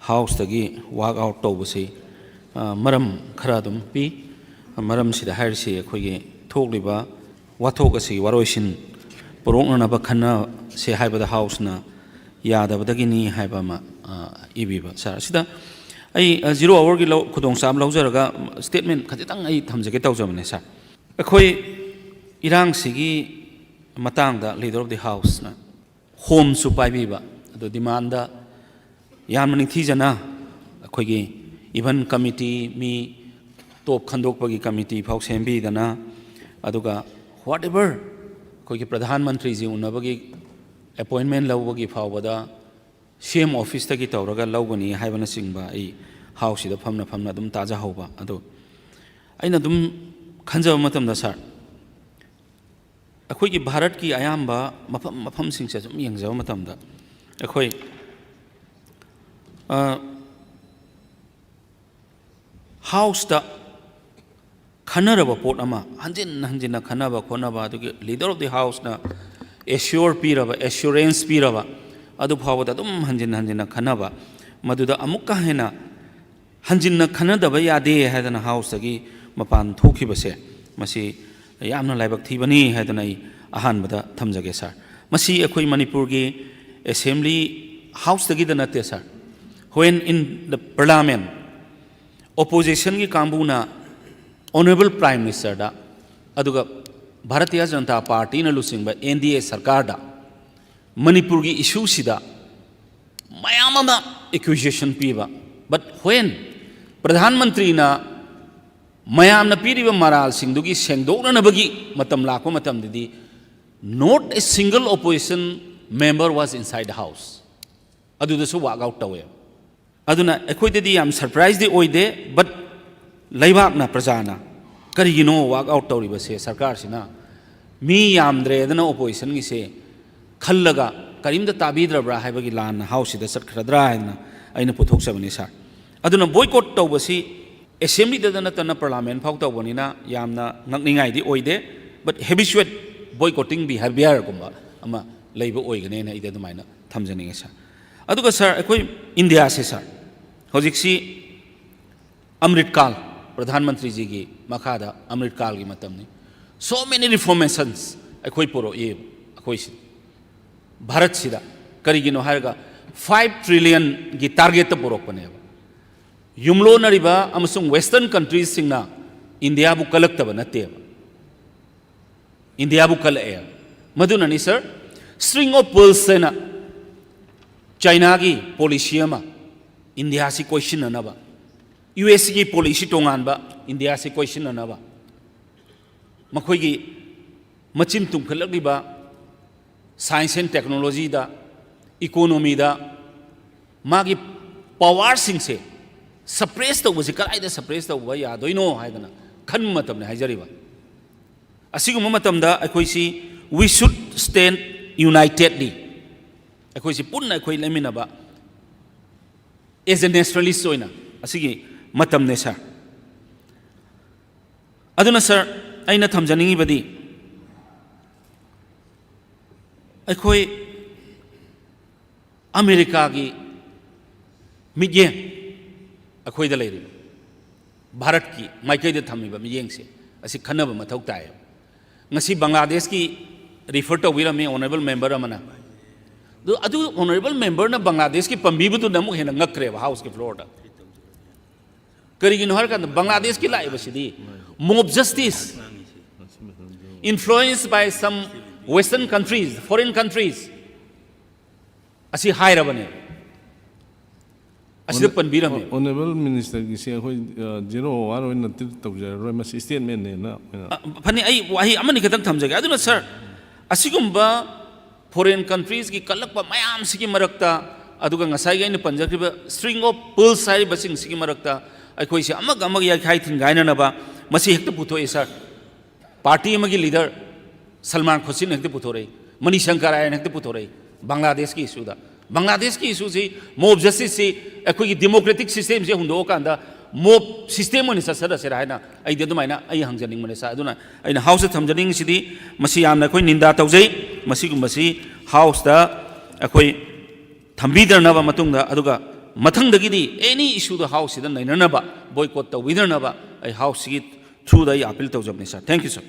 हाउसदगी work out तौबसी मरम खरा दुम पी मरम सिदा हायरसी अखोगी थोकलिबा वाथोकसी वारोइसिन पुरोंगनबा खन्ना से हायबदा हाउसना यादबदगिनी हायबा मा इबीबा सर सिदा आई 0 आवर की खुदों साम लौजरगा स्टेटमेंट खजितंग आई थमजगे तौजबने सर अखोई इरांग सिगी matangda leader of the house na home su paibiba ado demand da yamning thijana akhoi even committee mi top khandok pagi committee phau sembi dana aduga whatever koi ki pradhan mantri ji unabagi appointment lawbagi phau bada same office ta ki tawraga lawgani haibana singba ai house da phamna dum taja hoba ado aina dum khanjaba matam da sir अखोई भारत की अयाम्बा मफम सिंह से जुम यंगजाव मतमदा अखोई house दा खनरबा pot अमा हंजिन खनबा खोनबा अदुगी leader of the house ना assurance Pirba अदु फावदा दुम हंजिन खनबा मदुदा अमुक्का हेना हंजिन खनदबा यादे हैदना हाउस दगी मपान थोखिबसे मसी यामना लाइबक थीबनी हैदना अहानबदा थमजगे सर मसी अखोई मणिपुर की असेंबली हाउस दगी द नते sir when in the parliament opposition की कांबूना ऑनरेबल प्राइम मिनिस्टर दा अदुगा भारतीय जनता पार्टी न लुसिंग एनडीए सरकार दा मणिपुर की इशू सिदा मयामा एक्यूजेशन पीबा बट व्हेन प्रधानमंत्री ना मयामना पीरिबा मराल सिंगदुगी सेंगदोननबगी मतम लाको मतम दिदी not a single opposition member was inside the house adudasu walk out tawe aduna ekhoidedi am surprise di oide but laibak na prajana karigino walk out tawriba se sarkar sina mi yamdre adana opposition gi se khallaga karimda tabidrabra haibagi lan house da sarkhradra na aina puthok sabani sir aduna boycott tawbasi assembly da na parliament phau tawbonina yamna ngakningai di oide but habituate boycotting behavior gumba ama leiba oigane na ide dumaina thamjaninga sir aduga sir ekoi india se sir hojiksi amrit kal pradhan mantri ji gi makhada amrit kal gi matamni so many reformations ekoi poro e ekoi si bharat sida karigino harga 5 trillion gi target ta porok pane yumlo nariba amasung western countries singna india bu kalakta natte India bu kal air madunani sir string of pearls na China gi policy ma India si question na ba US gi policy tongan ba India si question na ba makhoi gi machim tum khalak ba science and technology da economy da magi power sing se suppress to was kalai da suppress to ba ya doino haidana khan matam ne haijari ba असिगुम मतमदा अखोइसी we should stand unitedly अखोइसी पुन्ना अखोइ लेमिनबा as a nationalist oina asigi matamne sir aduna sir aina thamjaningi badi अखोइ America की मिये अखोइ the लेरि Bharat की माइकई the थमिबा मियेंग से असि खनब मथौ ताय ngasi bangladesh ki refer to wirame honorable member amana do adu honorable member na bangladesh ki pambibu tu namu hena ngakre house ki floor da karigi no har kan bangladesh ki lai basidi mob justice influenced by some western countries foreign countries asi haira bane asi panbirame honorable minister ki se hoi 01 oina tir tawjar ma statement ne na phani ai wahi amani khatang thamjage aduna sir asigumba foreign countries ki kalakpa mayam sigi marakta aduga ngasai ga ina panjakriba string of pearls sai basing sigi marakta akhoi se amag ya khai thin gaina na ba masi hekta putho e sir party amagi leader salman khusin hekta putho rei mani shankar ayan hekta putho rei bangladesh ki issue da Bangladesh की issue से mob justice से अखोई democratic system से हुंदो कांदा mob system ओने ससरा से रायना आई दे दुमाइना आई हंगजनिंग मने सा अदुना आइना हाउस थमजनिंग सिदी मसी यामना अखोई निंदा तौजै मसी गुमसी हाउस दा अखोई थंबीदरनबा मतुंगदा अदुगा ꯃꯊꯪꯗꯒꯤꯗꯤ ꯑꯦꯅꯤ ꯏꯁꯨꯗ ꯍꯥꯎꯁꯁꯤꯗ ꯅꯩꯅꯅꯕ ꯕꯣꯏꯀꯣꯠ ꯇꯧꯕꯤꯗꯅꯕ ꯑꯩ ꯍꯥꯎꯁꯁꯤꯒꯤ ꯊ꯭ꯔꯨꯗ ꯑꯩ ꯑꯄꯤꯜ ꯇꯧꯖꯕꯅꯤ ꯁꯥꯔ ꯊꯦꯡꯛ ꯌꯨ ꯁꯥꯔ